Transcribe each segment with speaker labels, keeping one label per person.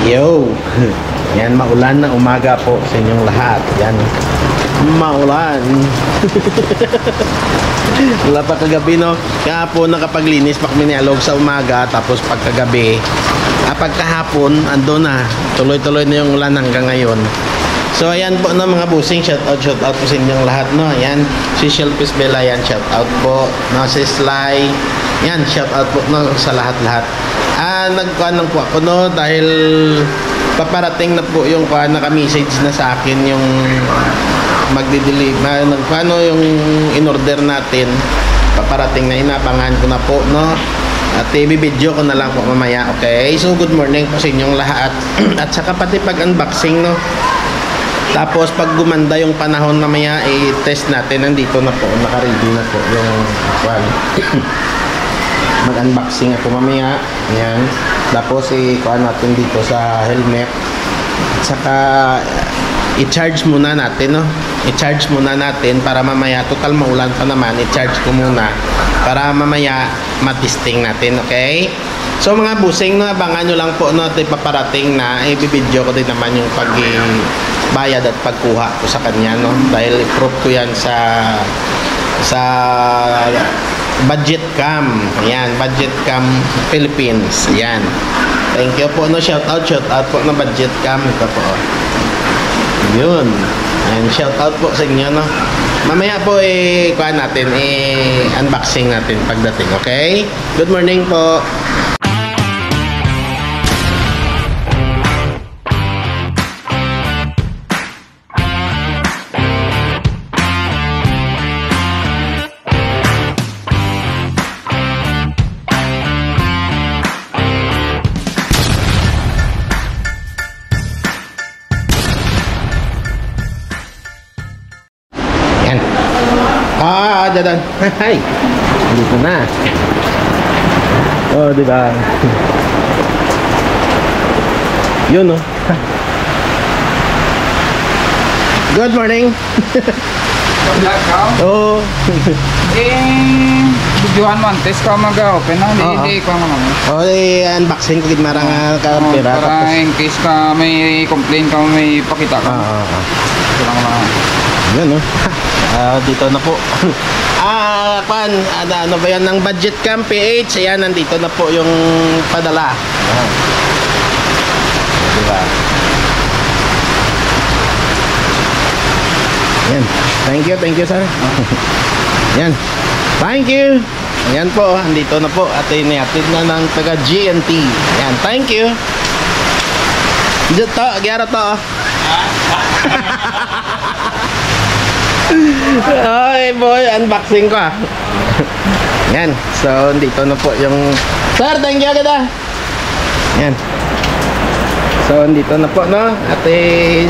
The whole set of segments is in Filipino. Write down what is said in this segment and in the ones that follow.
Speaker 1: Yo! Yan, maulan na umaga po sa inyong lahat. Yan, maulan. Wala pa kagabi, no? Kahapon nakapaglinis pa kami ni Alog sa umaga. Tapos pagkagabi, pagkahapon, ando na. Tuloy-tuloy na yung ulan hanggang ngayon. So, ayan po na mga busing. Shout out po sa inyong lahat, no? Ayan, si Shelpis Bella, yan, shout out po. No, si Sly, yan, shout out po, no, sa lahat-lahat. Nagkuhan lang po ako, no, dahil paparating na po yung naka-message na sa akin yung magdi-deliver, paano yung in-order natin, paparating na, inabangan ko na po, no, at i-video ko na lang po mamaya. Okay, so good morning po sa inyong lahat. At saka pati pag-unboxing, no, tapos pag gumanda yung panahon mamaya, i-test natin, nandito na po, naka-ready na po yung mag-unboxing ako mamaya. Ayan. Tapos i-kuha natin dito sa helmet. At saka i-charge muna natin, no? I-charge muna natin para mamaya, total maulan pa naman, i-charge ko muna para mamaya matisting natin, okay? So mga busing, no, abangan nyo lang po, no, at paparating na i-video ko din naman yung pag-bayad at pagkuha ko sa kanya, no? Dahil i-proof ko yan sa Budget Cam. Ayan, Budget Cam Philippines. Ayan. Thank you po, no, shout out po na Budget Cam. Ito po. Yun. Ayan, shout out po sa inyo, no. Mamaya po kuha natin, unboxing natin pagdating, okay? Good morning po. Dadan. Hi. Dito na. Oh, di ba? Yun, no. Good morning. Oh.
Speaker 2: Videoan mo test ka mag-open na hindi ko naman.
Speaker 1: Oh, unboxing ko gid marang ka pera
Speaker 2: para in case ka may complaint ka, may pakita ka.
Speaker 1: Yan, no. Dito na po. Ano ba yan ng Budget Cam PH? Ayan, nandito na po yung padala. Diba? Ayan. Thank you, sir. Ayan. Thank you. Ayan po, andito na po. At inihatid na ng taga GNT. Ayan, thank you. Dito, agyara to. Ay boy, unboxing ko. Yan, so dito na po yung sir, thank you agad. Yan. So dito na po, no. At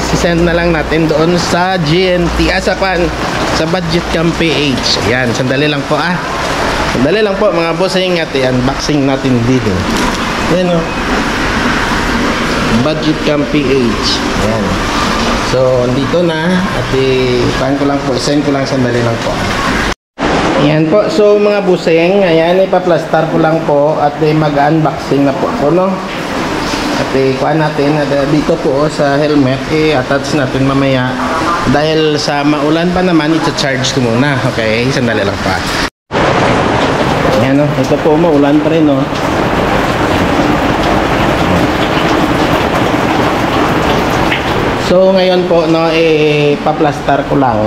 Speaker 1: sisend na lang natin doon sa GNT, sa Budget Cam PH. Yan, sandali lang po sandali lang po mga bossing, at unboxing natin dito. Yan, no. Budget Cam PH. Yan. So, andito na. At send ko lang, sandali lang po. Ayan po. So, mga busing, ayan, ipaplastar ko lang po. At mag-unboxing na po ako, no? At kuha natin. Dito po sa helmet, attach natin mamaya. Dahil sa maulan pa naman, ita-charge ko muna. Okay? Sandali lang pa. Ayan, no? Ito po, maulan pa rin, no? So ngayon po, no, paplastar ko lang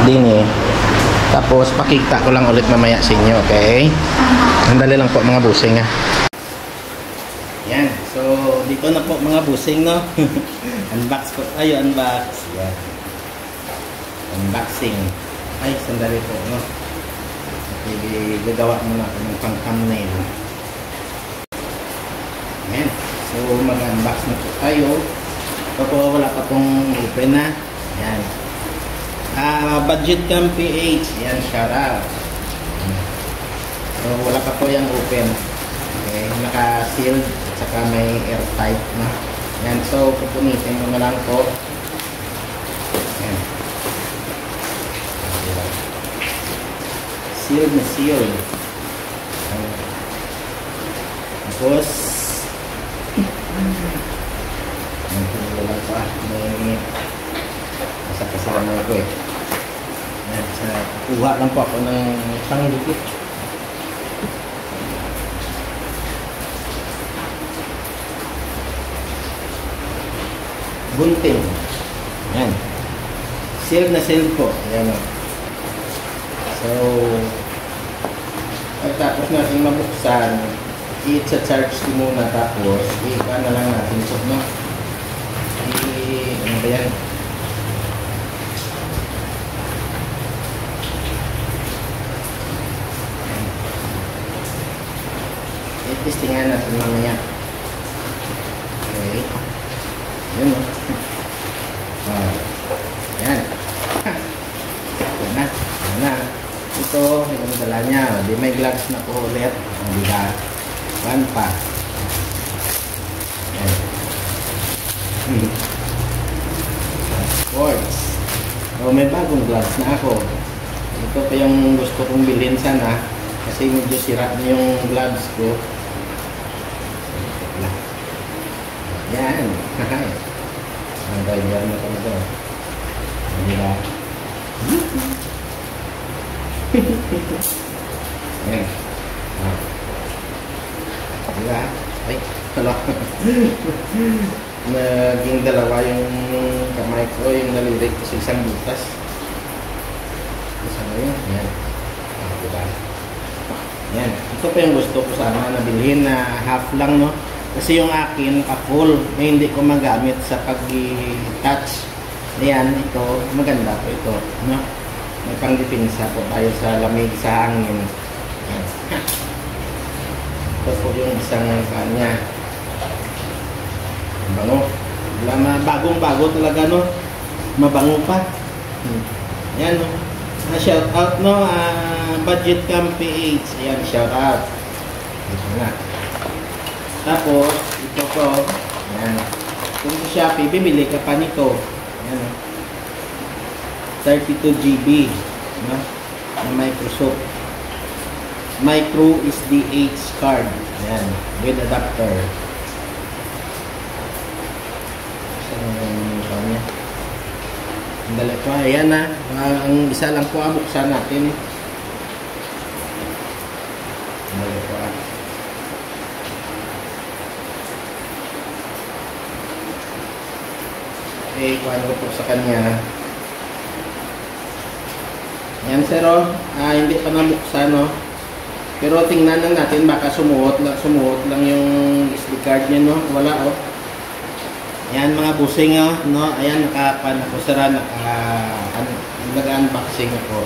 Speaker 1: din tapos pakita ko lang ulit mamaya sa inyo, okay? Sandali lang po mga busing, Yan, so dito na po mga busing, no. Unbox po tayo, unbox. Yan. Unboxing. Ay, sandali po, no. Gagawa muna ako ng pang-thumbnail. Yan, so mag-unbox na po tayo. Po, wala pa pong open na. Yan. Budget Cam PH. Yan, shout out. So, wala pa po yung open. Okay, naka-sealed at saka may airtight na. Yan, so pupunitin mo na lang po. Yan. Sealed na sealed. Tapos Wala pa. May kasama ko eh. Yan, kuha lang po ako ng pangdikit. Gunting. Yan. Sealed na sealed po. Ayan o. So, pagtapos natin mabuksan, i-charge ko muna tapos i-ipa na lang natin ito, no? Ano ba yan? I-testingan natin mamaya. Okay. Yan o. Yan. Yan na. Yan na. Ito, yung dala niya. Di may gloves na po ulit. Hindi ka. One pa. Yan. Quartz. So, may bagong gloves na ako. Ito pa yung gusto kong bilhin sana. Kasi medyo sira na yung gloves ko. Yan. Ang driver na kami ito. Diba? Yan. Diba? Ay, hala. Naging dalawa yung kamay ko, yung nalirik ko sa isang butas. Isa na yun. Yan. Diba? Yan. Ito pa yung gusto ko sana nabilhin na half lang, no? Kasi yung akin ka-full, hindi ko magamit sa pag-touch. Ayan, ito, maganda po ito. No? May pang-dipinsa po tayo sa lamig, sa hangin. Ayan. Ito po yung isang kanya. Bango. Bagong-bago talaga, no? Mabango pa. Ayan, no? Shout out, no? Budget Camp PH. Ayan, shout out. Ito na. Tapos, ito po, yan. Kung sa Shopee, bibili ka pa nito. Yan. 32 GB. No? Na Microsoft. Micro SDH card. Yan. With adapter. So, niya. Ang dali po. Ayan na. Ang isa lang po, buksan natin. Ang dali po. Kuhaan ko po sa kanya. Yan, sir, hindi pa nabuksan, no? Pero tingnan lang natin, baka sumuot lang yung SD card niya, no? Wala, oh. Yan, mga busing, oh, no? Ayan, nakapan ako, sir, nag-unboxing ako.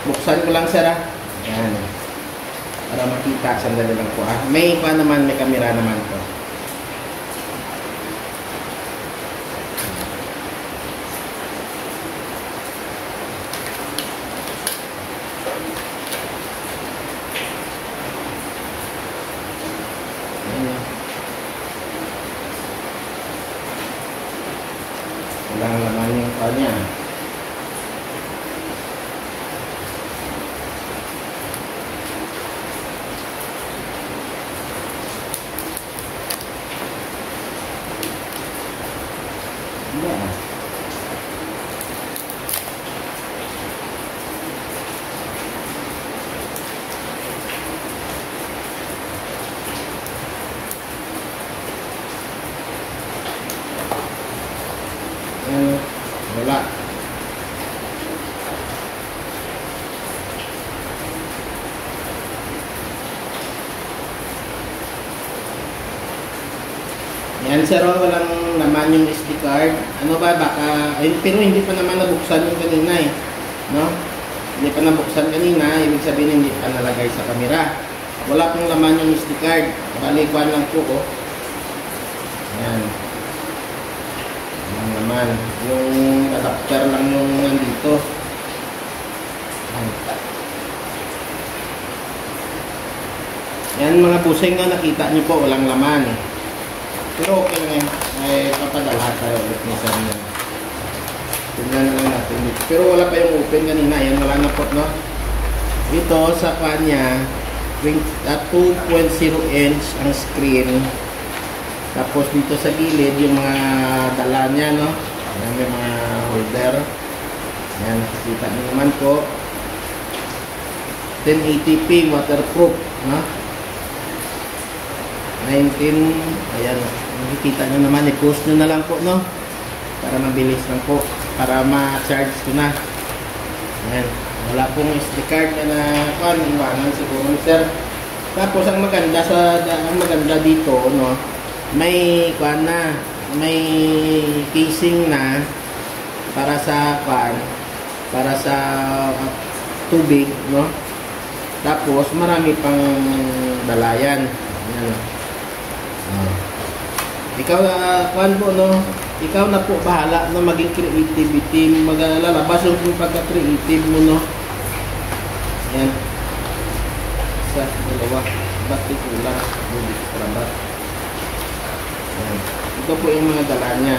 Speaker 1: Buksan ko lang, sir, Yan. Para makita, sandali lang po, May pa naman, may camera naman po. Walang laman yung kanya. Wala. Yan, sir, walang naman yung SD card. Ano ba, baka, pero hindi pa naman nabuksan yung kanina, no? Hindi pa nabuksan kanina, ibig sabihin hindi pa nalagay sa camera. Wala pong laman yung SD card. Balikuan lang po, Yan. Walang laman. Yung adapter lang yung nandito. Yan, mga pusing na nakita nyo po, walang laman. Pero okay lang yan. Ay, papadala tayo ulit ni sir niya. Tignan na lang natin dito. Pero wala pa yung open kanina. Yan, wala na po, no? Ito, sa kanya, 2.0 inch ang screen. Tapos dito sa gilid, yung mga dala niya, no? Ayan, may mga holder. Ayan, nakikita niyo naman po. 1080p waterproof, no? 19, ayan, nakikita nyo naman, i-post nyo na lang po, no? Para mabilis lang po, para ma-charge ko na. Ayan, wala pong SD card na iwanan siguro, sir. Tapos ang maganda dito, no, may may casing na para sa para sa tubig, no? Tapos marami pang dalayan. Ayan. Ikaw po, no? Ikaw na po bahala na maging creativity, maglalabas yung pagka-creative mo, no? Ayan. Isa, dalawa, bakit kulang? Bubik trabat. Ayan. Ito po yung mga dala niya.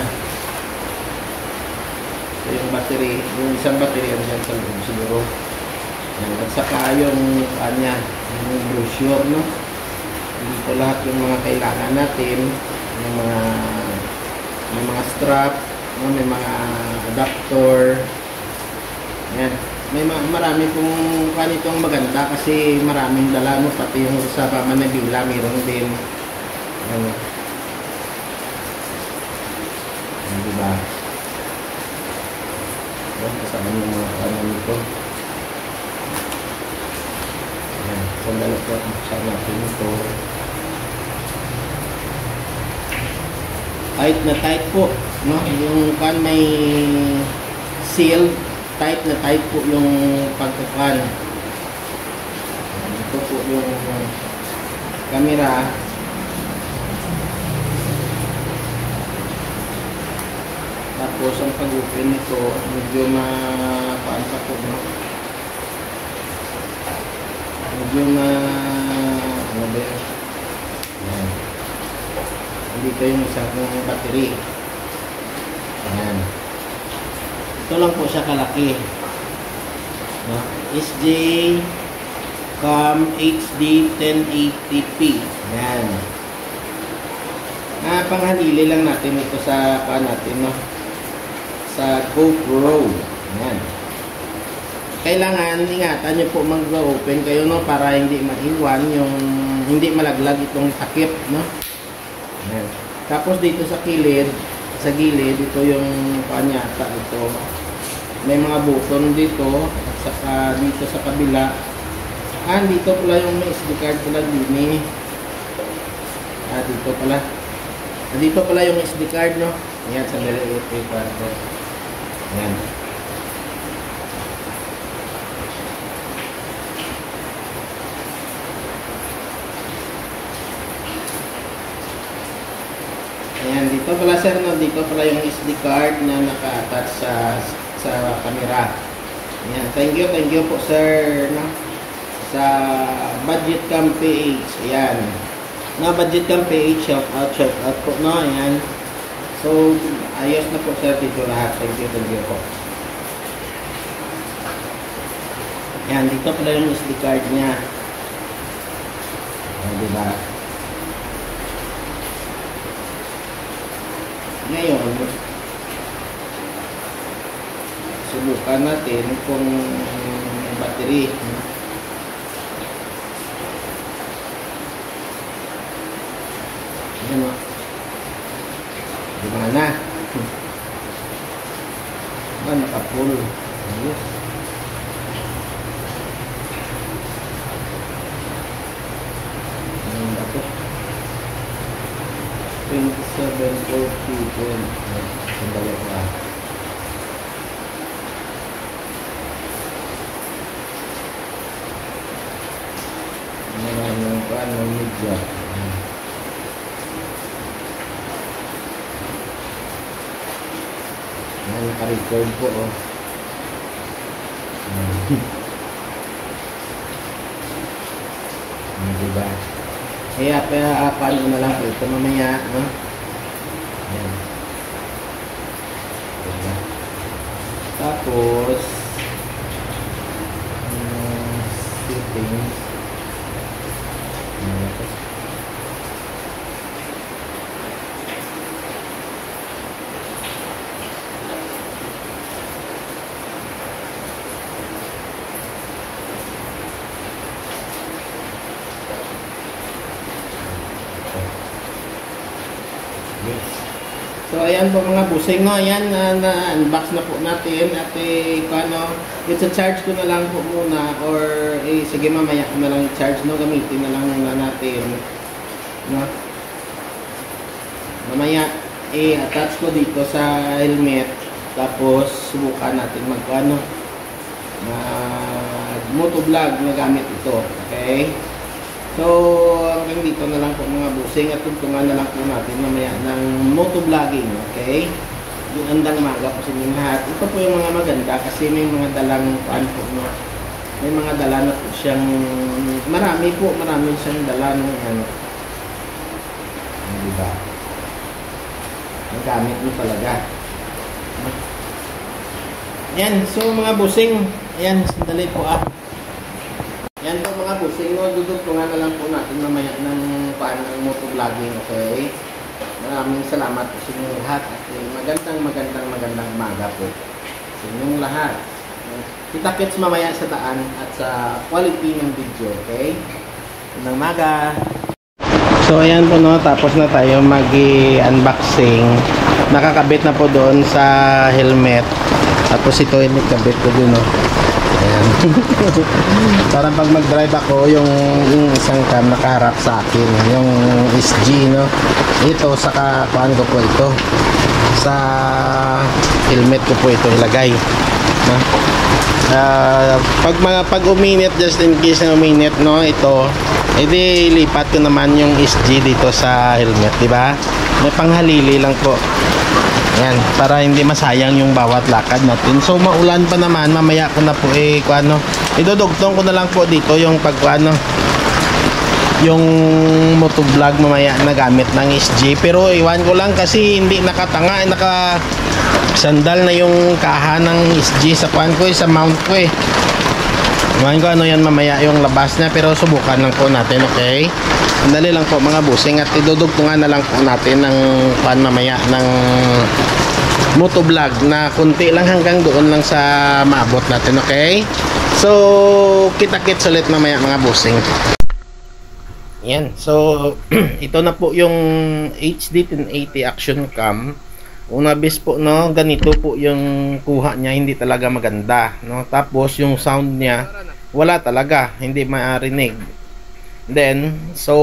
Speaker 1: Ito yung battery, yung isang battery andyan sa loob siguro. Ayan. At saka yung kanya, yung brochure, no? Dito lahat yung mga kailangan natin, yung mga strap, no? May mga adapter. Ayan. May marami pong kanitong maganda kasi maraming dala, no? Pati yung sa Manila mayroon din. Ayan. Ayan, diba? Ayan, kasama yung mga kanan nito. Ayan, sandali po, kasama natin ito. Tight na tight po, no? Yung may seal, tight na tight po yung pagkakan. Ito po yung camera. Tapos ang pag-open nito, medyo mapaan pa po, no? Medyo ano ba yun? Ayan. Dito yung isang battery. Ayan. Ito lang po siya kalaki. No? SJ CAM HD 1080p. Ayan. Panghalili lang natin ito sa natin, no? Sa GoPro. Ayan. Kailangan ingatan nyo po mag-open kayo, no? Para hindi maiwan yung hindi malaglag itong takip, no? Ayan. Tapos dito sa gilid, ito yung panyata ito. May mga button dito at saka dito sa kabila. Dito pala yung may SD card pala din. Dito pala. Dito pala yung SD card, no? Ayan, sandali ito yung kwarto. Ayan. Ayan, dito pala sir, no? Dito pala yung SD card na naka-attach sa camera. Ayan, thank you po sir, no? Sa Budget Cam PH. Ayan. Na Budget Cam PH, shout out po, no? Ayan. So, ayos na po sir dito lahat. Thank you po. Ayan, dito pala yung SD card niya. Ayan, diba? Ngayon, subukan natin kung battery. Ayan o. Gimana? Naka-full. Ayos. Ayan ba ito? 27.42. Sandali ko ah. Maraming paano media. Naka-record po oh. Diba? Kaya paano na lang po ito mamaya, no? Ayan. Diba? Tapos settings. Yes. So ayan po mga busing, no? Ayan, na-unbox na po natin at i-charge ko na lang po muna or sige mamaya ko na lang i-charge, no? Gamitin na lang muna natin, no? Mamaya i-attach ko dito sa helmet tapos subukan natin motovlog na gamit ito, okay? So, hanggang dito na lang po mga busing at tugtungan na lang po natin mamaya ng motovlogging, okay? Yung andang maga po sa inyong lahat. Ito po yung mga maganda kasi may mga dalang no? May mga dala na po siyang marami siyang dala ng diba? Ang gamit mo talaga. Yan, so mga busing, ayan, sandali po yan po mga busing, no? Dudugtungan na lang po natin mamaya ng paano ng motovlogging, okay? Maraming salamat po sa inyong lahat at magandang umaga po sa inyong lahat. Kita-kits mamaya sa daan at sa quality ng video, okay? Magandang umaga! So ayan po, no, tapos na tayo mag-unboxing. Nakakabit na po doon sa helmet. Tapos ito yung nakabit ko doon, no. Ayan. Parang pag mag-drive ako, yung isang cam nakaharap sa akin, yung SG, no. Ito sa kuan ko po ito. Sa helmet ko po ito ilagay, no. Pag uminit, just in case na uminit, no, ito edi lipat ko naman yung SG dito sa helmet, di ba? May panghalili lang po. Ayan, para hindi masayang yung bawat lakad natin. So maulan pa naman, mamaya ko na po idudugtong ko na lang po dito yung yung motovlog mamaya na gamit ng SG. Pero iwan ko lang kasi hindi nakatanga, sandal na yung kaha ng SG sa sa mount ko eh. Iwan ko yan mamaya yung labas na, pero subukan lang po natin, okay? Sandali lang po mga busing at idudugtungan na lang po natin ng mamaya ng motovlog na kunti lang hanggang doon lang sa maabot natin, okay? So kita-kits ulit mamaya mga busing. Yan, so ito na po yung HD 1080 action cam. Una bis po, no, ganito po yung kuha niya, hindi talaga maganda, no. Tapos yung sound niya wala talaga, hindi marinig. Then so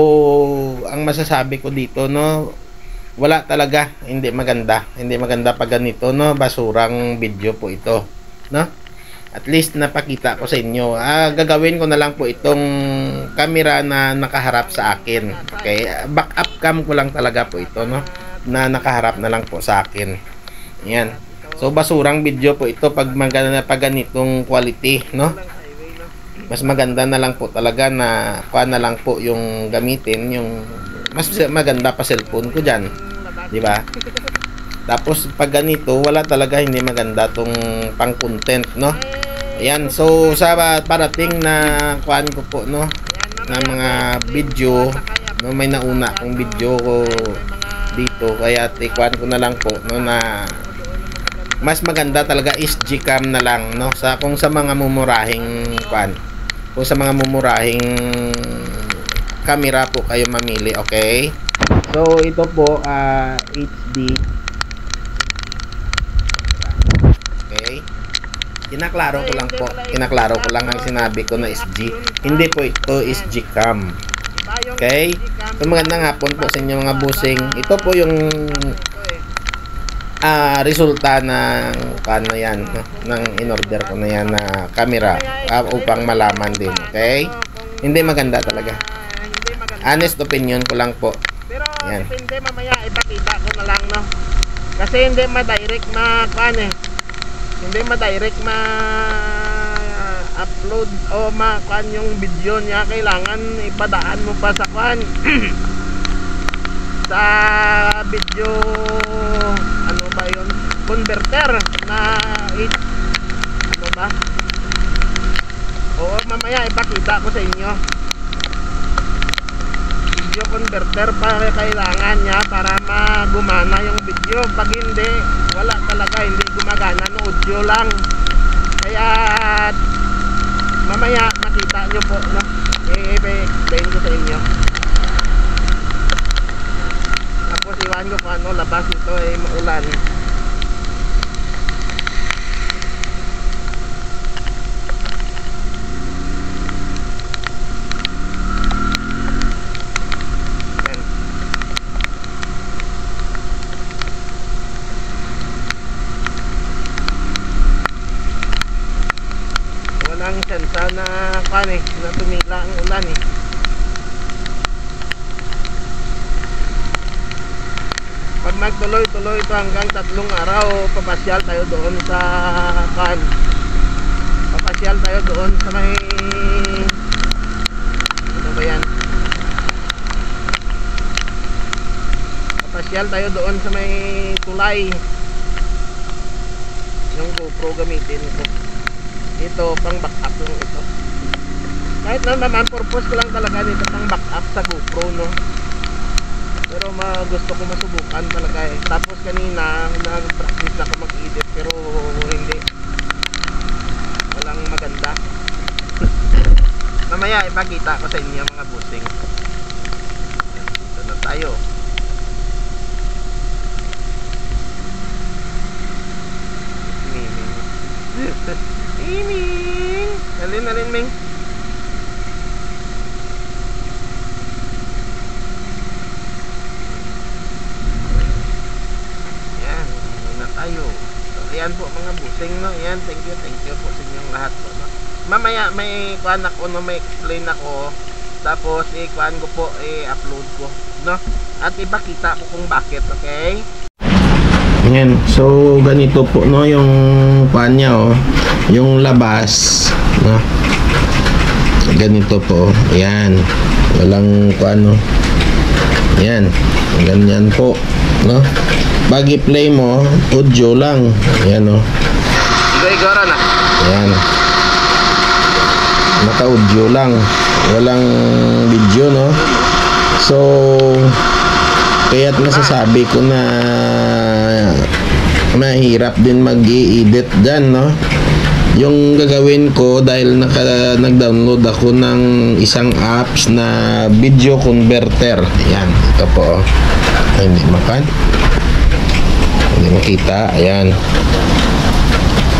Speaker 1: ang masasabi ko dito, no, wala talaga, hindi maganda pag ganito, no. Basurang video po ito, no. At least napakita ko sa inyo. Gagawin ko na lang po itong camera na nakaharap sa akin, okay? Backup cam ko lang talaga po ito, no, na nakaharap na lang po sa akin. Yan. So basurang video po ito pag ganitong quality, no. Mas maganda na lang po talaga na na lang po yung gamitin, yung mas maganda pa cellphone ko diyan, di ba? Tapos pag ganito, wala talaga, hindi maganda tong pang content, no. Ayan, so sa parating na ko po, no, na mga video, no, may nauna akong video ko dito, kaya tikuan ko na lang po, no, na mas maganda talaga SG cam na lang, no, kung sa mga mumurahing kung sa mga mumurahing camera po kayo mamili, okay? So ito po HD, okay, kinaklaro ko lang ang sinabi ko na SG, hindi po ito SG cam. Okay? So magandang hapon po sa inyo mga busing. Ito po yung resulta ng yan, ng in-order ko na yan na camera upang malaman din. Okay? Hindi maganda talaga. Honest opinion ko lang po. Yan.
Speaker 3: Hindi, mamaya ipakita ko na lang, no. Kasi hindi ma-direct hindi ma-direct upload o yung video niya, kailangan ipadaan mo pa sa sa video, ano ba yun, converter na ano ba, o mamaya ipakita ko sa inyo. Video converter para kailangan niya para magumana yung video. Pag hindi, wala talaga, hindi gumagana, no, audio lang. Kaya mamaya makita nyo po, no, i-explain ko sa inyo. Tapos Hulaan ko kung ano labas nito ay maulan. Yan. Walang tsansa na na tumila ang ulan eh. Pag magtuloy-tuloy ito hanggang 3 araw, papasyal tayo doon sa papasyal tayo doon sa may ano ba yan? Papasyal tayo doon sa may tulay. Yung GoPro gamitin ko. Ito pang backup lang ito. Kahit naman purpose ko lang talaga nito pang backup sa GoPro, no. Pero gusto ko masubukan talaga eh. Tapos kanina nag-practice ako mag-edit pero hindi. Walang maganda. Mamaya ipakita ko sa inyo mga busing. Ito na tayo. Miming. Alin Ming. Tayo. So, ayan po mga busing, no. Ayan, thank you po sa inyong lahat po, no. Mamaya may kuan ako, no, may explain ako. Tapos kuan ko po, upload ko, no. At ipakita ko kung bakit, okay?
Speaker 1: Ayan, so ganito po, no, yung kuan niya, oh. Yung labas, no. Ganito po. Ayan. Walang kuan, no. Ayan. Ganyan po, no. Pag i-play mo, audio lang. Ayan, o.
Speaker 3: Igora na.
Speaker 1: Ayan. Naka-audio lang. Walang video, no? So, kaya't nasasabi ko na mahirap din mag-i-edit dyan, no? Yung gagawin ko, dahil nag-download ako ng isang apps na video converter. Ayan. Ito po, o. Ay, hindi makan. Hindi makita. Ayan.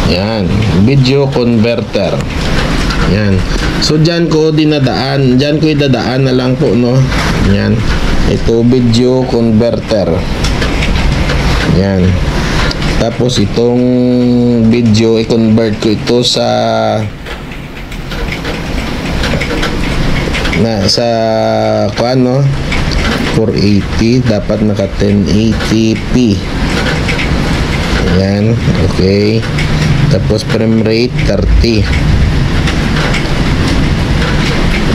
Speaker 1: Ayan. Video converter. Ayan. So, dyan ko dinadaan. Dyan ko idadaan na lang po, no? Ayan. Ito, video converter. Ayan. Tapos, itong video, i-convert ko ito sa kung ano, 480. Dapat naka 1080p. Ayan, okay. Tapos frame rate 30.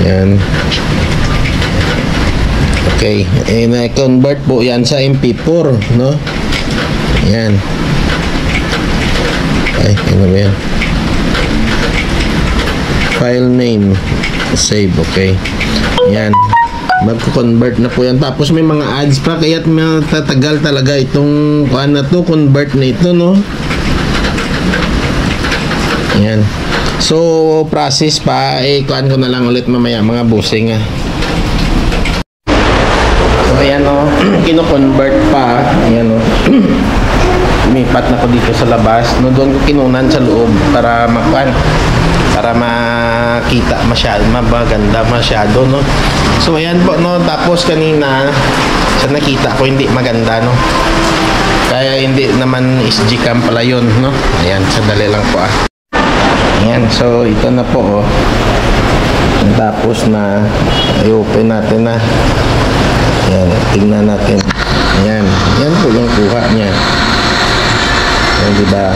Speaker 1: Ayan. Okay, na-convert po yan sa MP4, no? Ayan. Ay, ano ba yan? File name. Save, okay. Ayan. Magko-convert na po yan. Tapos may mga ads pa, kaya't matatagal talaga itong kuan na to, convert na ito, no? Ayan. So, process pa, kuan ko na lang ulit mamaya, mga busing, ah. So, ayan, no? Kino-convert pa. Ayan, no? Lumipat na ko dito sa labas. No, doon ko kinunan sa loob para makuan. Para makita masyado, maganda masyado, no? So, ayan po, no? Tapos kanina, sa nakita ko, hindi maganda, no? Kaya hindi naman SG cam pala yun, no? Ayan, sandali lang po, ah. Ayan, so, ito na po, oh. Tapos na, i-open natin na. Ayan, tingnan natin. Ayan, yan po yung kuha niya. Ayan, diba?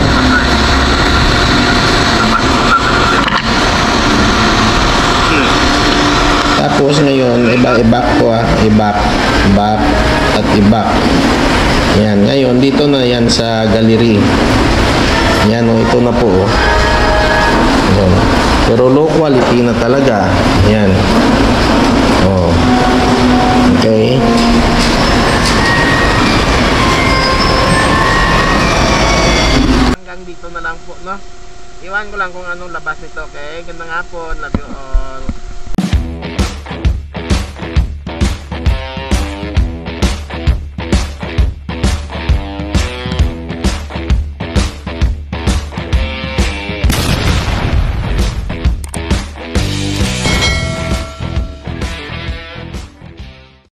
Speaker 1: Tapos ngayon, i-back ko, i-back, back, at i-back. Yan, ngayon, dito na yan sa gallery. Yan, oh, ito na po, oh. Yan. Pero low quality na talaga. Yan. Oh. Okay.
Speaker 3: Hanggang dito na lang po, no? Iwan ko lang kung anong labas nito, okay? Ganda nga po, love you all.